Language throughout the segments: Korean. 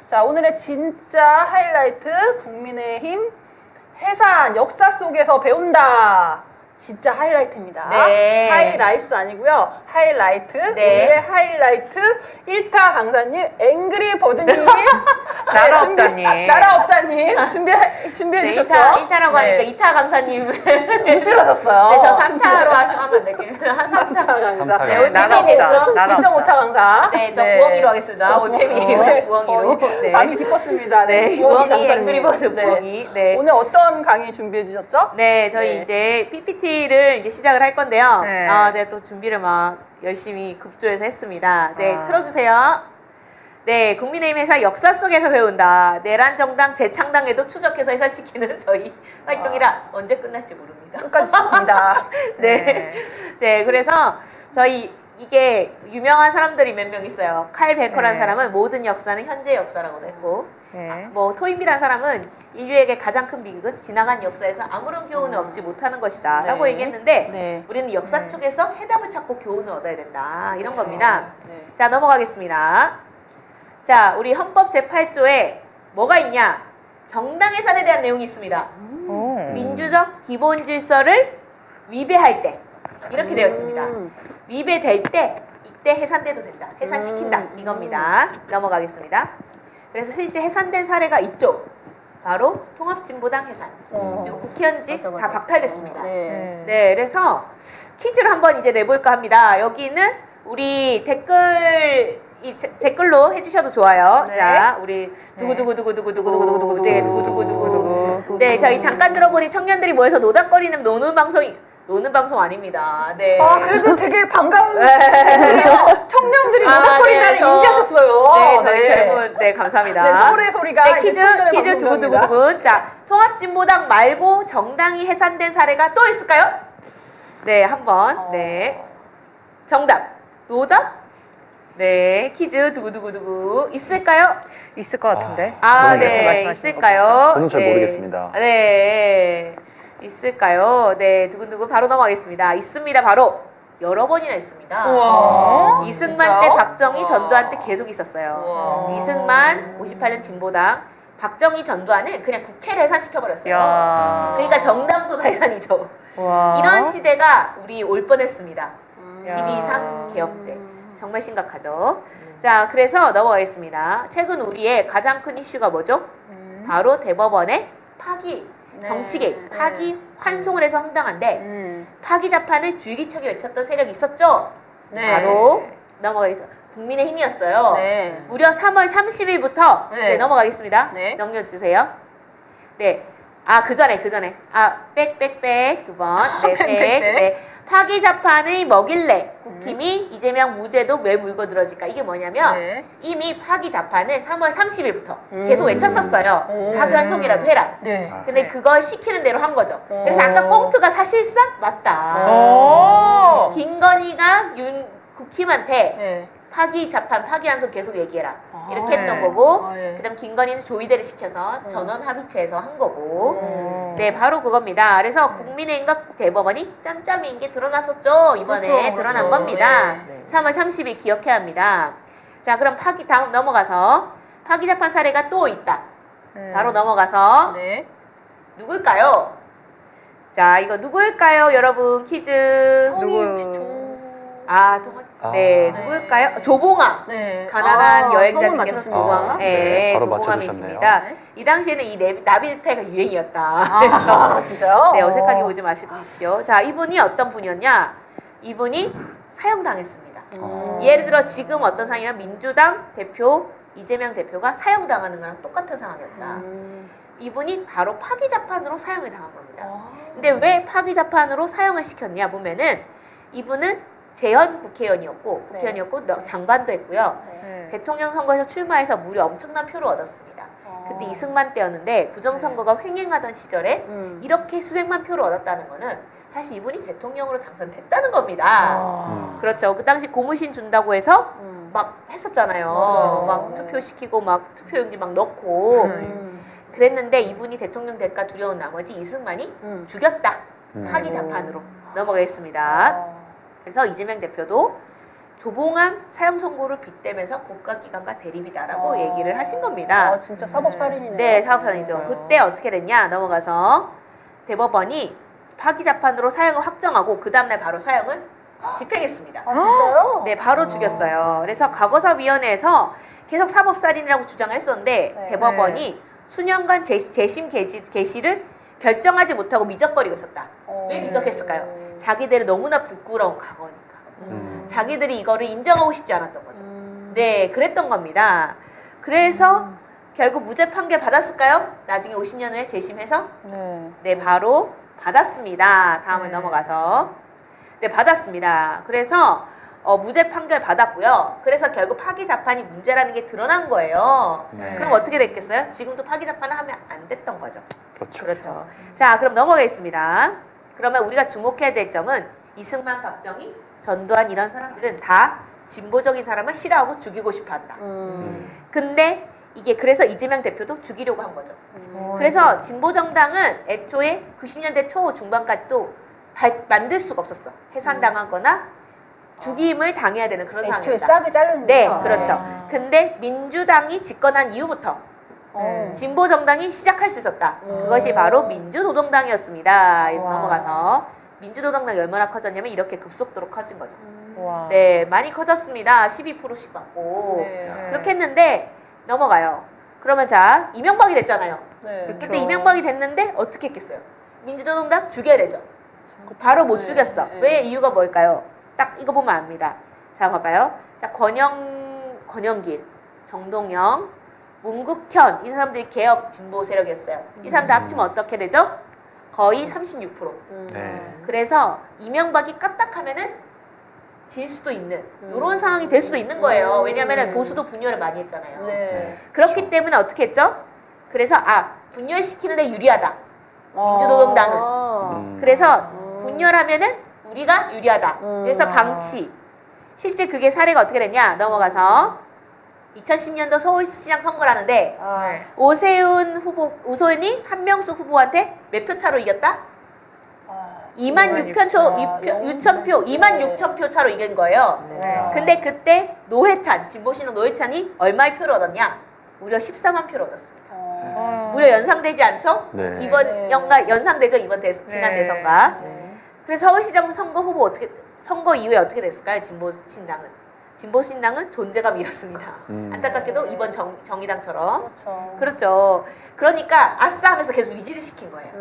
자, 오늘의 진짜 하이라이트 국민의힘 해산 역사 속에서 배운다. 진짜 하이라이트입니다. 네. 하이라이스 아니고요. 하이라이트. 네. 오늘의 하이라이트 1타 강사님, 앵그리 버드님, 나라 없다님. 나라 없다님 준비해 네, 주셨죠? 1타라고 하니까 2타 감사님. 움찔러졌어요. 네, 저 3타로 하면 안 될게요. 한 3타. 강사. 네, 우리 나라 없다. 나라 2.5타 강사. 네, 저 부엉이로 하겠습니다. 올빼미 부엉이로. 네. 밤이 깊었습니다. 네, 부엉이 부엉이, 강사님. 앵그리버드 부엉이. 네. 오늘 어떤 강의 준비해 주셨죠? 네, 저희 네. 이제 PPT를 이제 시작을 할 건데요. 네. 제가 또 준비를 막 열심히 급조해서 했습니다. 네, 아. 틀어주세요. 네, 국민의힘 해산 역사 속에서 배운다. 내란 정당 재창당에도 추적해서 해산시키는 저희 활동이라 언제 끝날지 모릅니다. 끝까지 좋습니다. 네. 네, 그래서 저희 이게 유명한 사람들이 몇 명 있어요. 칼 베커라는 네. 사람은 모든 역사는 현재 역사라고도 했고, 네. 뭐 토인비라는 사람은 인류에게 가장 큰 비극은 지나간 역사에서 아무런 교훈을 얻지 못하는 것이다 라고 네. 얘기했는데 네. 우리는 역사 네. 쪽에서 해답을 찾고 교훈을 얻어야 된다 이런 그렇죠. 겁니다. 네. 자, 넘어가겠습니다. 자, 우리 헌법 제8조에 뭐가 있냐? 정당 해산에 대한 내용이 있습니다. 오. 민주적 기본 질서를 위배할 때 이렇게 되어 있습니다. 위배될 때 이때 해산돼도 된다. 해산시킨다. 이겁니다. 넘어가겠습니다. 그래서 실제 해산된 사례가 있죠. 바로 통합진보당 해산. 그리고 국회의원직 맞아, 다 맞아. 박탈됐습니다. 네. 네, 그래서 퀴즈를 한번 이제 내볼까 합니다. 여기는 우리 댓글로 해주셔도 좋아요. 네. 자, 우리 두구두구두구두구두구두구두구 네, 두구두구두구두구 네, 저희 잠깐 들어보니 청년들이 모여서 노닥거리는 노는 방송 아닙니다. 네. 아, 그래도 되게 반가운 일이에요. 청년들이 노닥거린다는 네, 저- 인지하셨어요. 네, 저희 여러분, 네, 감사합니다. 네, 서울의 소리가 네, 이제 퀴즈 청년의 방송국입니다. 두구두구두구. 자, 통합진보당 말고 정당이 해산된 사례가 또 있을까요? 네, 한번. 네. 정답. 노답? 네, 퀴즈 두구두구두구. 있을까요? 있을 것 같은데. 아, 그렇게 네, 말씀하시는 있을까요? 저는 잘 네. 모르겠습니다. 네, 있을까요? 네, 두근두근 바로 넘어가겠습니다. 있습니다, 바로. 여러 번이나 있습니다. 우와. 이승만 진짜? 때 박정희, 우와. 전두환 때 계속 있었어요. 우와. 이승만 58년 진보당, 박정희, 전두환은 그냥 국회를 해산시켜버렸어요. 야. 그러니까 정당도 다 해산이죠. 와. 이런 시대가 우리 올 뻔했습니다. 야. 12.3 개혁 때. 정말 심각하죠. 자, 그래서 넘어가겠습니다. 최근 우리의 가장 큰 이슈가 뭐죠? 바로 대법원의 파기, 네. 정치 개입, 네. 파기 환송을 해서 황당한데 파기 자판을 줄기차게 외쳤던 세력이 있었죠? 네. 바로 넘어가겠습니다. 국민의힘이었어요. 네. 무려 3월 30일부터 네. 네, 넘어가겠습니다. 네. 넘겨주세요. 네. 아, 그 전에. 아, 빽빽빽 두 번. 네, 빽. 빽빽빽. 네. 파기 자판의 먹일래. 국힘이 이재명 무죄도 왜 물고 들어질까? 이게 뭐냐면 네. 이미 파기 자판을 3월 30일부터 계속 외쳤었어요. 파기 환송이라도 해라. 네. 근데 네. 그걸 시키는 대로 한 거죠. 그래서 오. 아까 꽁트가 사실상 맞다. 오. 김건희가 국힘한테 네. 파기 자판, 파기 환송 계속 얘기해라. 아, 이렇게 했던 네. 거고 아, 예. 그다음 김건희는 조의대를 시켜서 전원 합의체에서 한 거고 오. 네, 바로 그겁니다. 그래서 국민의힘과 대법원이 짬짬이인 게 드러났었죠. 이번에 그렇죠, 드러난 그렇죠. 겁니다. 네, 네. 3월 30일 기억해야 합니다. 자, 그럼 다음 넘어가서 파기 자판 사례가 또 있다. 바로 넘어가서 네. 누굴까요? 자, 이거 누구일까요, 여러분? 퀴즈. 네, 네. 누구일까요? 조봉암. 네. 가난한 아, 여행자님께서 성을 맞췄습니다. 조봉암. 네, 네, 바로 조봉암이십니다. 맞춰주셨네요. 이 당시에는 이 나비대가 유행이었다. 아, 진짜요? 네, 어색하게 보지 마십시오. 자, 이분이 어떤 분이었냐? 이분이 사형당했습니다. 예를 들어 지금 어떤 상황이냐면 민주당 대표 이재명 대표가 사형당하는 거랑 똑같은 상황이었다. 이분이 바로 파기 자판으로 사형을 당한 겁니다. 근데 왜 파기 자판으로 사형을 시켰냐 보면은 이분은 재현 국회의원이었고 장관도 했고요. 네. 대통령 선거에서 출마해서 무려 엄청난 표를 얻었습니다. 그때 이승만 때였는데 부정선거가 횡행하던 시절에 이렇게 수백만 표를 얻었다는 거는 사실 이분이 대통령으로 당선됐다는 겁니다. 그렇죠. 그 당시 고무신 준다고 해서 막 했었잖아요. 맞아요. 막 투표시키고 막 투표용지 막 넣고 그랬는데 이분이 대통령 될까 두려운 나머지 이승만이 죽였다. 파기 자판으로 넘어가겠습니다. 그래서 이재명 대표도 조봉암 사형 선고를 빗대면서 국가기관과 대립이다라고 얘기를 하신 겁니다. 진짜 사법살인이네요. 네, 사법살인이죠. 그때 어떻게 됐냐? 넘어가서 대법원이 파기자판으로 사형을 확정하고 그 다음날 바로 사형을 집행했습니다. 아, 진짜요? 네, 바로 죽였어요. 그래서 과거사위원회에서 계속 사법살인이라고 주장을 했었는데 네. 대법원이 수년간 재심 개시를 결정하지 못하고 미적거리고 있었다. 왜 미적했을까요? 자기들이 너무나 부끄러운 과거니까. 자기들이 이거를 인정하고 싶지 않았던 거죠. 네, 그랬던 겁니다. 그래서 결국 무죄 판결 받았을까요? 나중에 50년 후에 재심해서? 네. 네, 바로 받았습니다. 다음을 네. 넘어가서. 네, 받았습니다. 그래서 무죄 판결 받았고요. 그래서 결국 파기자판이 문제라는 게 드러난 거예요. 네. 그럼 어떻게 됐겠어요? 지금도 파기자판을 하면 안 됐던 거죠. 그렇죠. 그렇죠. 자, 그럼 넘어가겠습니다. 그러면 우리가 주목해야 될 점은 이승만, 박정희, 전두환 이런 사람들은 다 진보적인 사람을 싫어하고 죽이고 싶어 한다. 근데 이게 그래서 이재명 대표도 죽이려고 한 거죠. 그래서 진보정당은 애초에 90년대 초 중반까지도 만들 수가 없었어. 해산당하거나 죽임을 당해야 되는 그런 애초에 상황이었다. 싹을 자르는 네, 거죠. 그렇죠. 근데 민주당이 집권한 이후부터 진보 정당이 시작할 수 있었다. 그것이 바로 민주노동당이었습니다. 그래서 넘어가서 민주노동당이 얼마나 커졌냐면 이렇게 급속도로 커진 거죠. 와. 네, 많이 커졌습니다. 12%씩 받고. 네. 그렇게 했는데 넘어가요. 그러면 자, 이명박이 됐잖아요. 네. 근데 그렇죠. 이명박이 됐는데 어떻게 했겠어요? 민주노동당 죽여야 되죠. 바로 못 네, 죽였어. 네. 왜 이유가 뭘까요? 딱 이거 보면 압니다. 자, 봐봐요. 자, 권영길, 정동영, 문국현 이 사람들이 개혁 진보 세력이었어요. 이 사람들 합치면 어떻게 되죠? 거의 36%. 네. 그래서 이명박이 까딱하면은 질 수도 있는 이런 상황이 될 수도 있는 거예요. 왜냐하면 보수도 분열을 많이 했잖아요. 네. 그렇기 때문에 어떻게 했죠? 그래서 분열시키는데 유리하다. 민주노동당은. 그래서 분열하면은 우리가 유리하다. 그래서 방치. 실제 그게 사례가 어떻게 됐냐? 넘어가서 2010년도 서울시장 선거를 하는데 네. 오세훈이 한명숙 후보한테 몇 표 차로 이겼다? 2만 6천 표 차로 이긴 거예요. 네. 근데 그때 노회찬, 진보신당 노회찬이 얼마의 표를 얻었냐? 무려 14만 표를 얻었습니다. 무려 연상되지 않죠? 네. 이번 네. 연상되죠? 이번 지난 네. 대선과. 네. 그래서 서울시장 선거 이후에 어떻게 됐을까요? 진보신당은 존재감 잃었습니다. 안타깝게도 이번 정의당처럼. 그렇죠. 그렇죠. 그러니까 아싸 하면서 계속 유지를 시킨 거예요.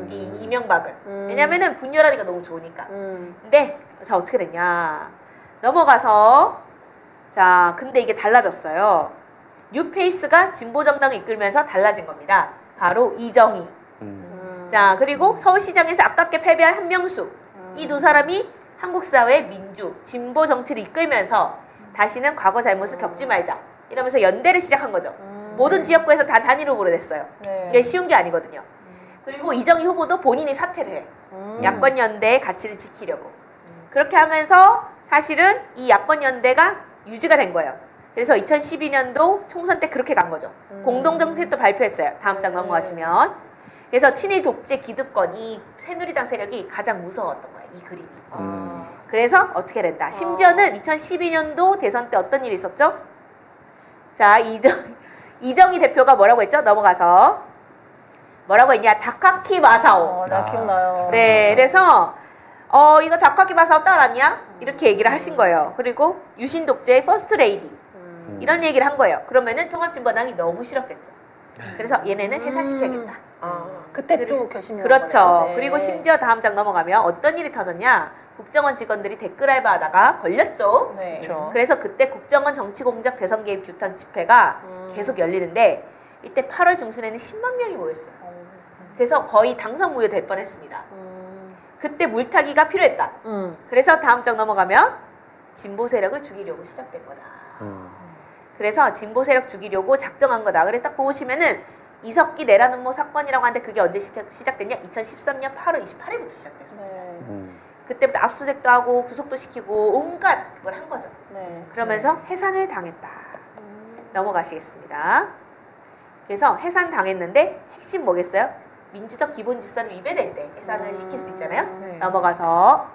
이 이명박은. 왜냐면은 분열하니까 너무 좋으니까. 근데 자 어떻게 됐냐. 넘어가서 자 근데 이게 달라졌어요. 뉴페이스가 진보정당을 이끌면서 달라진 겁니다. 바로 이정희. 자 그리고 서울시장에서 아깝게 패배한 한명숙. 이 두 사람이 한국 사회의 진보 정치를 이끌면서 다시는 과거 잘못을 겪지 말자. 이러면서 연대를 시작한 거죠. 모든 지역구에서 다 단일 후보로 냈어요. 네. 이게 쉬운 게 아니거든요. 그리고 이정희 후보도 본인이 사퇴를 해. 야권 연대의 가치를 지키려고. 그렇게 하면서 사실은 이 야권 연대가 유지가 된 거예요. 그래서 2012년도 총선 때 그렇게 간 거죠. 공동정책도 발표했어요. 다음 장 넘어가시면. 그래서 친일 독재 기득권 이 새누리당 세력이 가장 무서웠던 거예요. 이 그림이. 그래서 어떻게 된다. 심지어는 2012년도 대선 때 어떤 일이 있었죠? 자 이정희 대표가 뭐라고 했죠? 넘어가서 뭐라고 했냐? 다카키 마사오. 나 기억나요. 네, 그래서 이거 다카키 마사오 따랐냐? 이렇게 얘기를 하신 거예요. 그리고 유신 독재의 퍼스트 레이디 이런 얘기를 한 거예요. 그러면은 통합진보당이 너무 싫었겠죠. 그래서 얘네는 해산시켜야겠다. 그때 또 결심이 그렇죠. 한 거네요. 네. 그리고 심지어 다음 장 넘어가면 어떤 일이 터졌냐? 국정원 직원들이 댓글 알바하다가 걸렸죠. 네. 그렇죠. 그래서 그때 국정원 정치공작 대선 개입 규탄 집회가 계속 열리는데 이때 8월 중순에는 10만 명이 모였어요. 그래서 거의 당선 무효될 뻔했습니다. 그때 물타기가 필요했다. 그래서 다음 장 넘어가면 진보 세력을 죽이려고 시작된 거다. 그래서 진보 세력 죽이려고 작정한 거다. 그래서 딱 보시면은 이석기 내란 음모 사건이라고 하는데 그게 언제 시작됐냐? 2013년 8월 28일부터 시작됐어요. 네. 그때부터 압수수색도 하고 구속도 시키고 온갖 그걸 한 거죠. 네. 그러면서 해산을 당했다. 넘어가시겠습니다. 그래서 해산 당했는데 핵심 뭐겠어요? 민주적 기본 질서를 위배될 때 해산을 시킬 수 있잖아요. 네. 넘어가서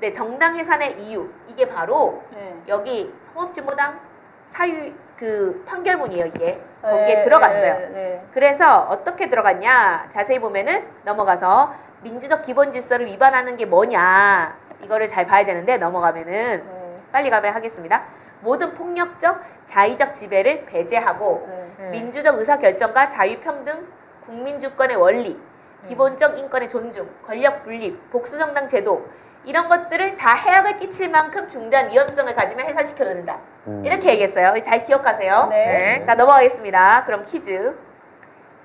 네, 정당 해산의 이유 이게 바로 네. 여기 통합진보당 사유 그 판결문이에요. 이게 거기에 들어갔어요. 네. 그래서 어떻게 들어갔냐? 자세히 보면은 넘어가서 민주적 기본 질서를 위반하는 게 뭐냐? 이거를 잘 봐야 되는데 넘어가면은 네. 빨리 가면 하겠습니다. 모든 폭력적 자의적 지배를 배제하고 네. 민주적 의사결정과 자유평등, 국민주권의 원리, 기본적 인권의 존중, 권력 분립, 복수정당 제도 이런 것들을 다 해악을 끼칠 만큼 중대한 위험성을 가지면 해산시켜야 된다. 이렇게 얘기했어요. 잘 기억하세요. 네. 자, 넘어가겠습니다. 그럼 퀴즈.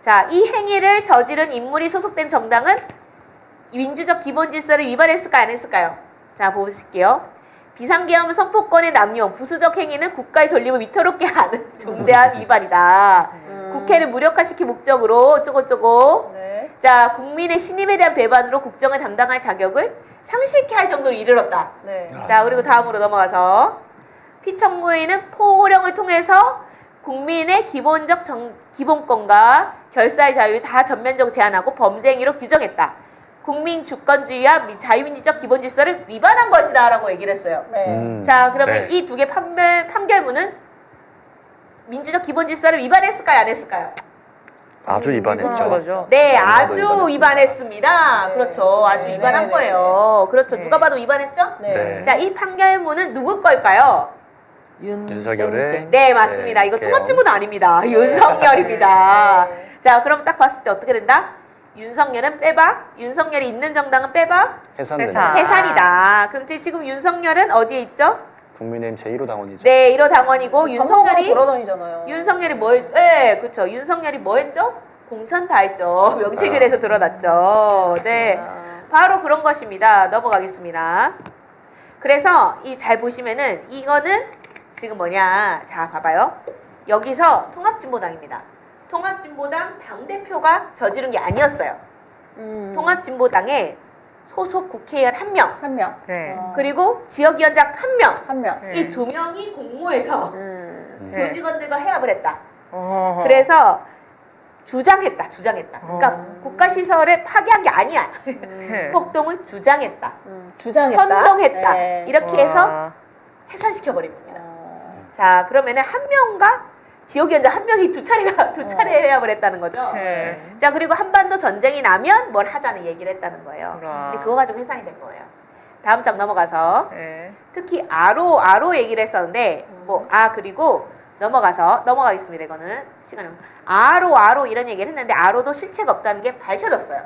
자, 이 행위를 저지른 인물이 소속된 정당은 민주적 기본 질서를 위반했을까요? 안 했을까요? 자, 보실게요. 비상계엄 선포권의 남용, 부수적 행위는 국가의 존립을 위태롭게 하는 중대한 위반이다. 국회를 무력화시킬 목적으로 어쩌고저쩌고. 네. 자, 국민의 신임에 대한 배반으로 국정을 담당할 자격을 상실케 할 정도로 이르렀다. 네. 자, 그리고 다음으로 넘어가서 피청구인은 포고령을 통해서 국민의 기본권과 결사의 자유를 다 전면적으로 제한하고 범죄 행위로 규정했다. 국민 주권주의와 자유민주적 기본 질서를 위반한 것이다 라고 얘기를 했어요. 네. 자, 그러면 네. 이 두 개 판결문은 민주적 기본 질서를 위반했을까요? 안 했을까요? 아주 그런 위반했죠. 거죠. 네, 너무나도 아주 위반했습니다. 위반했습니다. 네. 그렇죠. 아주 네, 위반한 네, 거예요. 그렇죠. 네. 누가 봐도 위반했죠? 네. 네. 자, 이 판결문은 누구 걸까요? 윤석열의 네, 맞습니다. 네, 이거 개헌. 통합진보는 아닙니다. 윤석열입니다. 네. 자, 그럼 딱 봤을 때 어떻게 된다? 윤석열은 빼박, 윤석열이 있는 정당은 빼박, 해산된다. 해산. 해산이다. 그럼 이제 지금 윤석열은 어디에 있죠? 국민의힘 제1호 당원이죠. 네, 1호 당원이고 윤석열이 돌아다니잖아요. 윤석열이 뭐 했, 네, 그렇죠. 윤석열이 뭐 했죠? 공천 다 했죠. 명태균에서 드러났죠. 네. 바로 그런 것입니다. 넘어가겠습니다. 그래서 이 잘 보시면은 이거는 지금 뭐냐? 자, 봐봐요. 여기서 통합진보당입니다. 통합진보당 당대표가 저지른 게 아니었어요. 통합진보당의 소속 국회의원 1명, 한 명. 네. 그리고 지역위원장 1명, 한 명. 네. 이 두 명이 공모해서 네. 조직원들과 해합을 했다. 어허. 그래서 주장했다. 그러니까 어. 국가시설을 파괴한 게 아니야. 네. 폭동을 주장했다. 주장했다. 선동했다. 네. 이렇게 해서 와. 해산시켜버린 겁니다. 어. 자, 그러면은 한 명과 지역위원장 한 명이 두 차례 해합을 했다는 거죠. 네. 자, 그리고 한반도 전쟁이 나면 뭘 하자는 얘기를 했다는 거예요. 그럼. 근데 그거 가지고 해산이 된 거예요. 다음 장 넘어가서 네. 특히 아로 얘기를 했었는데 그리고 넘어가겠습니다. 이거는 시간이 아로 이런 얘기를 했는데 아로도 실체가 없다는 게 밝혀졌어요.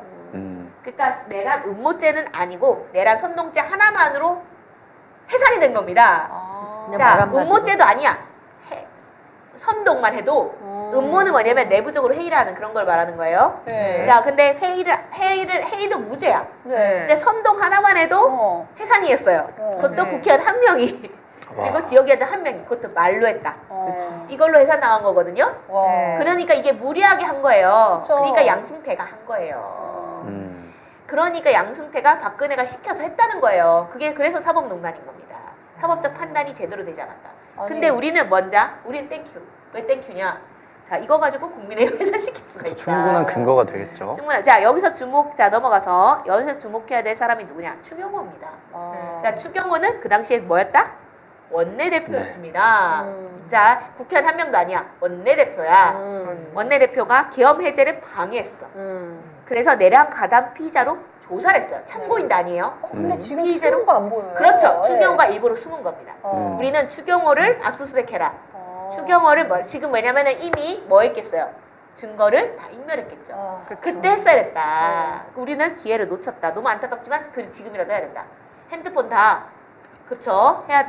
그러니까 내란 음모죄는 아니고 내란 선동죄 하나만으로 해산이 된 겁니다. 그냥 자, 말 한마디로. 음모죄도 아니야. 선동만 해도 음모는 뭐냐면 내부적으로 회의를 하는 그런 걸 말하는 거예요. 네. 자, 근데 회의도 무죄야. 네. 근데 선동 하나만 해도 어. 해산이었어요. 그것도 네. 국회의원 한 명이 와. 그리고 지역위원장 한 명이 그것도 말로 했다. 어. 이걸로 해산 나온 거거든요. 와. 네. 그러니까 이게 무리하게 한 거예요. 그쵸. 그러니까 양승태가 한 거예요. 그러니까 양승태가 박근혜가 시켜서 했다는 거예요. 그게 그래서 사법농단인 겁니다. 사법적 판단이 제대로 되지 않았다. 근데 아니. 우리는 땡큐. 왜 땡큐냐? 자, 이거 가지고 국민의힘 해산시킬 수가 있다. 충분한 근거가 되겠죠. 자, 여기서 넘어가서 여기서 주목해야 될 사람이 누구냐? 추경호입니다. 어. 자, 추경호는 그 당시에 뭐였다? 원내대표였습니다. 자, 국회의원 한 명도 아니야. 원내대표야. 원내대표가 계엄 해제를 방해했어. 그래서 내란 가담 피의자로 조사를 했어요. 참고인도 아니에요. 근데 지금 피의자로? 추경호가 안 보여요. 그렇죠. 네. 추경호가 일부러 숨은 겁니다. 어. 우리는 추경호를 압수수색해라. 어. 추경호를 지금 왜냐면은 이미 뭐 했겠어요? 증거를 다 인멸했겠죠. 아. 그때 했어야 됐다. 우리는 기회를 놓쳤다. 너무 안타깝지만 지금이라도 해야 된다. 핸드폰 다 그렇죠. 해야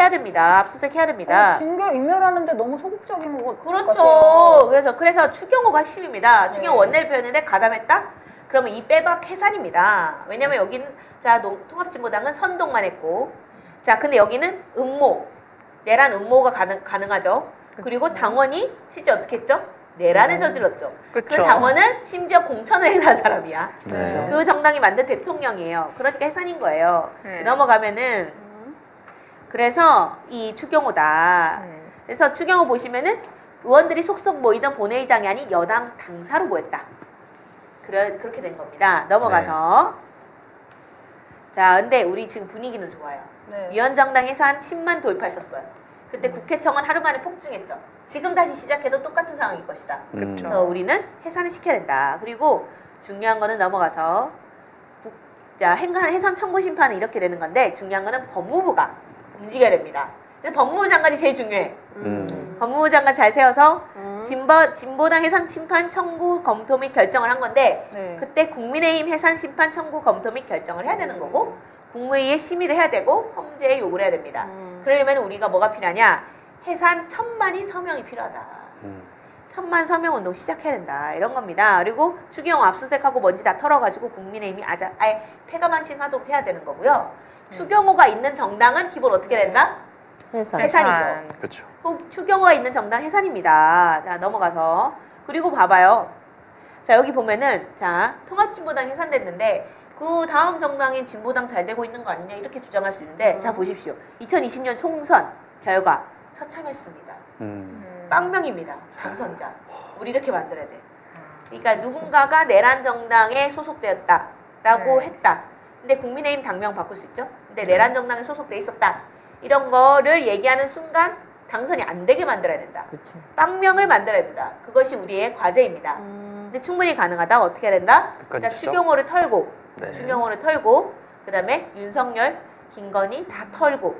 됩니다. 압수수색 해야 됩니다. 징계 인멸하는데 너무 소극적인 것 그렇죠. 그래서 추경호가 핵심입니다. 추경호 네. 원내대표였는데 가담했다? 그러면 이 빼박 해산입니다. 왜냐면 여기는 통합진보당은 선동만 했고, 자, 근데 여기는 내란 음모가 가능하죠. 그리고 당원이 실제 어떻게 했죠? 내란을 저질렀죠. 그 그쵸. 당원은 심지어 공천을 행사한 사람이야. 네. 그 정당이 만든 대통령이에요. 그러니까 해산인 거예요. 네. 넘어가면은 그래서 이 추경호다. 네. 그래서 추경호 보시면은 의원들이 속속 모이던 본회의장이 아닌 여당 당사로 모였다. 그렇게 된 겁니다. 넘어가서 자, 근데 우리 지금 분위기는 좋아요. 네. 위원장당 해산 10만 돌파했었어요. 그때 국회청은 하루 만에 폭증했죠. 지금 다시 시작해도 똑같은 상황일 것이다. 그렇죠. 그래서 우리는 해산을 시켜야 된다. 그리고 중요한 거는 넘어가서 해산 청구 심판은 이렇게 되는 건데 중요한 거는 법무부가 움직여야 됩니다. 그래서 법무부 장관이 제일 중요해. 법무부 장관 잘 세워서 진보당 해산 심판 청구 검토 및 결정을 한 건데 네. 그때 국민의힘 해산 심판 청구 검토 및 결정을 해야 되는 거고 국무회의에 심의를 해야 되고 헌재에 요구를 해야 됩니다. 그러려면 우리가 뭐가 필요하냐? 해산 1000만인 서명이 필요하다. 1000만 서명 운동 시작해야 된다. 이런 겁니다. 그리고 추경호 압수수색하고 먼지 다 털어가지고 국민의힘이 아예 폐가망신하도록 해야 되는 거고요. 추경호가 있는 정당은 기본 어떻게 된다? 해산이죠. 그렇죠. 추경호가 있는 정당 해산입니다. 자, 넘어가서. 그리고 봐봐요. 자, 여기 보면은, 자, 통합진보당 해산됐는데, 그 다음 정당인 진보당 잘 되고 있는 거 아니냐, 이렇게 주장할 수 있는데, 자, 보십시오. 2020년 총선 결과, 처참했습니다. 빵명입니다. 당선자. 우리 이렇게 만들어야 돼. 그러니까 누군가가 내란 정당에 소속되었다라고 네. 했다. 근데 국민의힘 당명 바꿀 수 있죠? 근데 내란 정당에 소속돼 있었다. 이런 거를 얘기하는 순간 당선이 안 되게 만들어야 된다. 그치. 빵명을 만들어야 된다. 그것이 우리의 과제입니다. 근데 충분히 가능하다. 어떻게 해야 된다? 끝까지 일단 추적? 추경호를 털고, 네. 추경호를 털고, 그 다음에 윤석열, 김건희 다 털고,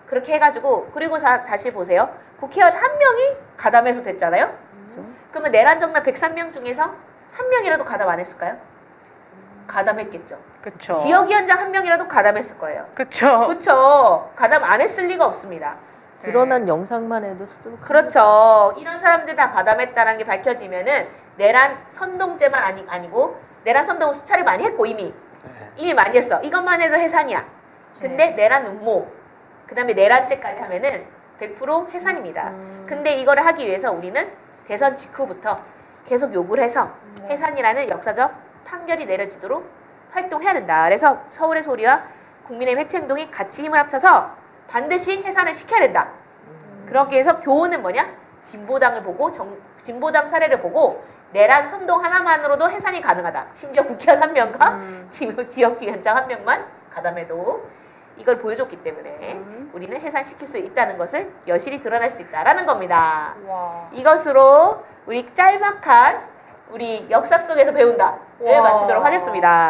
그렇게 해가지고, 그리고 다시 보세요. 국회의원 한 명이 가담해서 됐잖아요? 그러면 내란 정당 103명 중에서 한 명이라도 가담 안 했을까요? 가담했겠죠. 그렇죠. 지역위원장 한 명이라도 가담했을 거예요. 그렇죠. 그렇죠. 가담 안 했을 리가 없습니다. 드러난 영상만 해도 수두룩. 그렇죠. 이런 사람들 다 가담했다는 게 밝혀지면은 내란 선동죄만 아니고 내란 선동을 수차례 많이 했고 이미 많이 했어. 이것만 해도 해산이야. 근데 내란 음모, 그 다음에 내란죄까지 하면은 100% 해산입니다. 근데 이거를 하기 위해서 우리는 대선 직후부터 계속 요구를 해서 해산이라는 역사적 판결이 내려지도록 활동해야 된다. 그래서 서울의 소리와 국민의힘 해체행동이 같이 힘을 합쳐서 반드시 해산을 시켜야 된다. 그러기 위해서 교훈은 뭐냐? 진보당을 보고 진보당 사례를 보고 내란 선동 하나만으로도 해산이 가능하다. 심지어 국회의원 한 명과 지역위원장 한 명만 가담해도 이걸 보여줬기 때문에 우리는 해산시킬 수 있다는 것을 여실히 드러날 수 있다라는 겁니다. 와. 이것으로 우리 짤막한 우리 역사 속에서 배운다를 와. 마치도록 하겠습니다.